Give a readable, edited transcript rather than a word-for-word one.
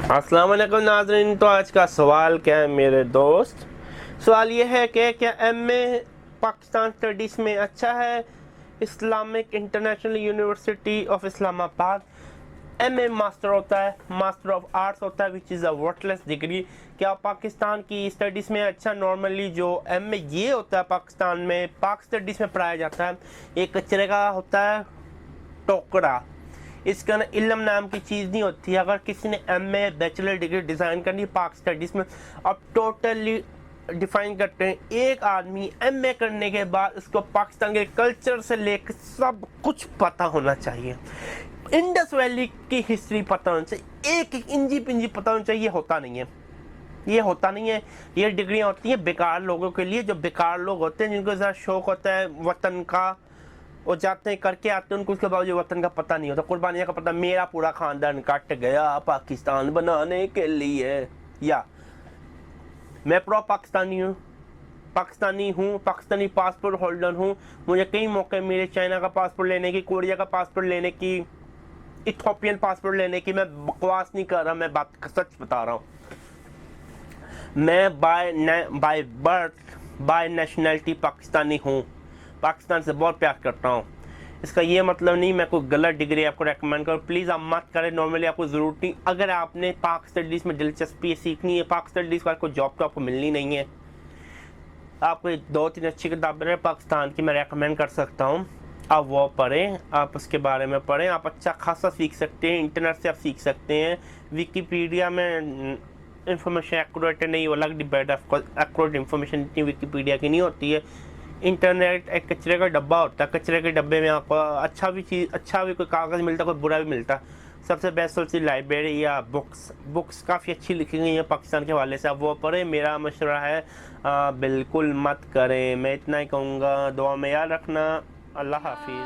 अस्सलाम वालेकुम नाज़रीन। तो आज का सवाल क्या है मेरे दोस्त? सवाल ये है कि क्या एमए पाकिस्तान स्टडीज़ में अच्छा है? Islamic international university of Islamabad MA master होता है, मास्टर ऑफ आर्ट्स होता है, which is a worthless degree. क्या पाकिस्तान की स्टडीज़ में अच्छा? नॉर्मली जो एमए ये होता है पाकिस्तान में पाक स्टडीज़ में पढ़ाया जाता है, एक कचरे का होता है टोकरा। इसके अंदर इल्म नाम की चीज़ नहीं होती है। अगर किसी ने एमए बैचलर डिग्री डिज़ाइन करनी है पाक स्टडीज़ में, अब टोटली डिफाइन करते हैं, एक आदमी एमए करने के बाद उसको पाकिस्तान के कल्चर से लेकर सब कुछ पता होना चाहिए। इंडस वैली की हिस्ट्री पता होना चाहिए, एक एक इंची पिंची पता होना चाहिए। होता नहीं है, ये होता नहीं है। ये डिग्रियां होती हैं बेकार लोगों के लिए, जो बेकार लोग होते हैं, जिनको ज़रा शौक होता है वतन का, वो जाते हैं करके आते हैं, उनको उसके बावजूद वतन का पता नहीं होता, कुर्बानियों का पता। मेरा पूरा खानदान कट गया पाकिस्तान बनाने के लिए, या मैं प्रो पाकिस्तानी हूँ, पाकिस्तानी पासपोर्ट होल्डर हूँ। मुझे कई मौके मिले चाइना का पासपोर्ट लेने की, कोरिया का पासपोर्ट लेने की, इथोपियन पासपोर्ट लेने की। मैं बकवास नहीं कर रहा, मैं बात सच बता रहा हूँ। मैं by birth bye nationality Pakistani हूँ, पाकिस्तान से बहुत प्यार करता हूँ। इसका ये मतलब नहीं मैं कोई गलत डिग्री आपको रेकमेंड करूँ, प्लीज़ आप मत करें। नॉर्मली आपको ज़रूरत नहीं, अगर आपने पाक स्टडीज़ में दिलचस्पी सीखनी है, पाक स्टडीज़ का कोई जॉब तो आपको मिलनी नहीं है। आपको 2-3 अच्छी किताबें पाकिस्तान की मैं रेकमेंड कर सकता हूँ, आप वो पढ़ें, आप उसके बारे में पढ़ें। आप अच्छा खासा सीख सकते हैं, इंटरनेट से आप सीख सकते हैं। विकीपीडिया में इंफॉर्मेशन एक्यूरेट नहीं, वो अलग डिबेट है। एक्यूरेट इंफॉर्मेशन इतनी विकीपीडिया की नहीं होती है। इंटरनेट एक कचरे का डब्बा होता है, कचरे के डब्बे में आपको अच्छा भी कोई कागज़ मिलता है, कोई बुरा भी मिलता है। सबसे बेस्ट होती लाइब्रेरी या बुक्स काफ़ी अच्छी लिखी गई हैं पाकिस्तान के हवाले से, आप वो पढ़ें। मेरा मशवरा है बिल्कुल मत करें। मैं इतना ही कहूँगा, दुआ में याद रखना। अल्लाह हाफिज़।